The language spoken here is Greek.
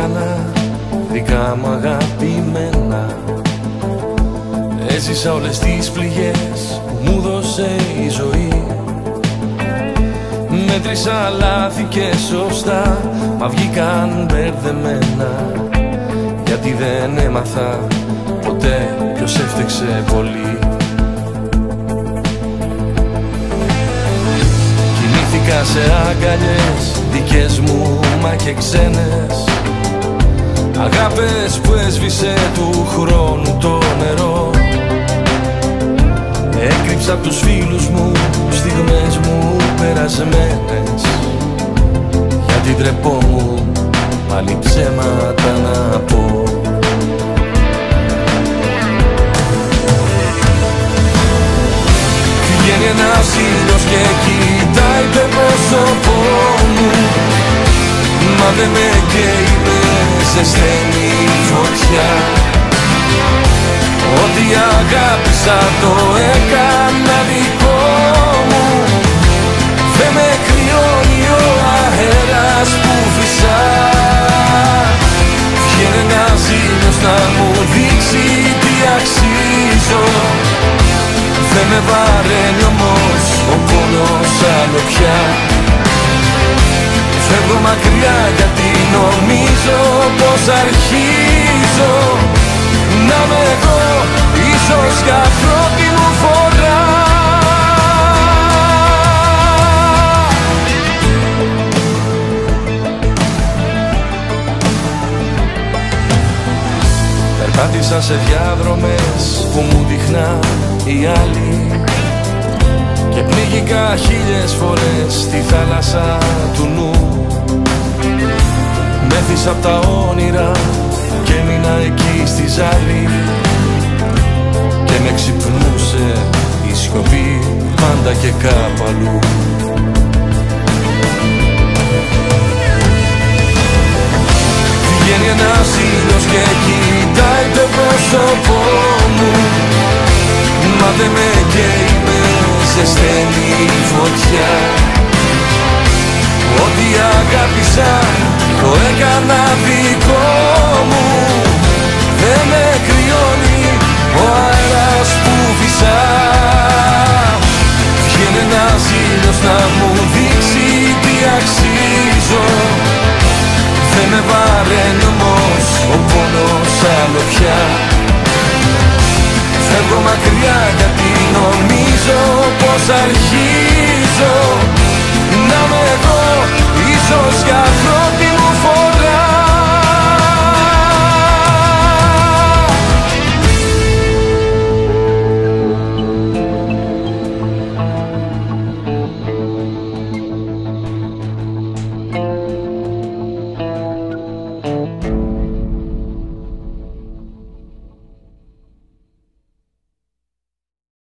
ξανά, δικά μου αγαπημένα. Έζησα όλες τις πληγές που μου δώσε η ζωή. Μέτρησα λάθη και σωστά, μα βγήκαν μπερδεμένα. Γιατί δεν έμαθα ποτέ ποιος έφτεξε πολύ. Κοιμήθηκα σε αγκαλιές δικές μου μα και ξένες. Αγάπες που έσβησε του χρόνου το νερό. Έκρυψα απ' τους φίλους μου στιγμές μου περασμένες. Γιατί ντρεπόμουν πάλι ψέματα να πω. Βγαίνει ένας ήλιος και κοιτάει το πρόσωπό μου. Μα δεν με καίει, με στέλνει φωτιά. Ό,τι αγάπησα το έκανα δικό μου. Δεν με κρυώνει ο αέρας που φυσά. Βγαίνει ένας ήλιος να μου δείξει τι αξίζω. Δεν με βαραίνει όμως ο πόνος άλλο πια. Φεύγω μακριά γιατί νομίζω πως αρχίζω να με δω ίσως για πρώτη μου φορά. Περπάτησα σε διάδρομες που μου δείχναν οι άλλοι και πνίγηκα χίλιες φορές στη θάλασσα του νου. Μέθησα απ' τα όνειρα και έμεινα εκεί στη ζάλη και με ξυπνούσε η σιωπή πάντα και κάπου αλλού. Βγαίνει ένας ήλιος και κοιτάει το πρόσωπό μου. Μα δεν με καίει, με ζεσταίνει φωτιά. Ό,τι αγάπησα το έκανα δικό μου. Δεν με κρυώνει ο αέρας που φυσά. Βγαίνει ένας ήλιος να μου δείξει τι αξίζω. Δεν με βαραίνει όμως ο πόνος άλλο πια. Φεύγω μακριά γιατί νομίζω πως αρχίζω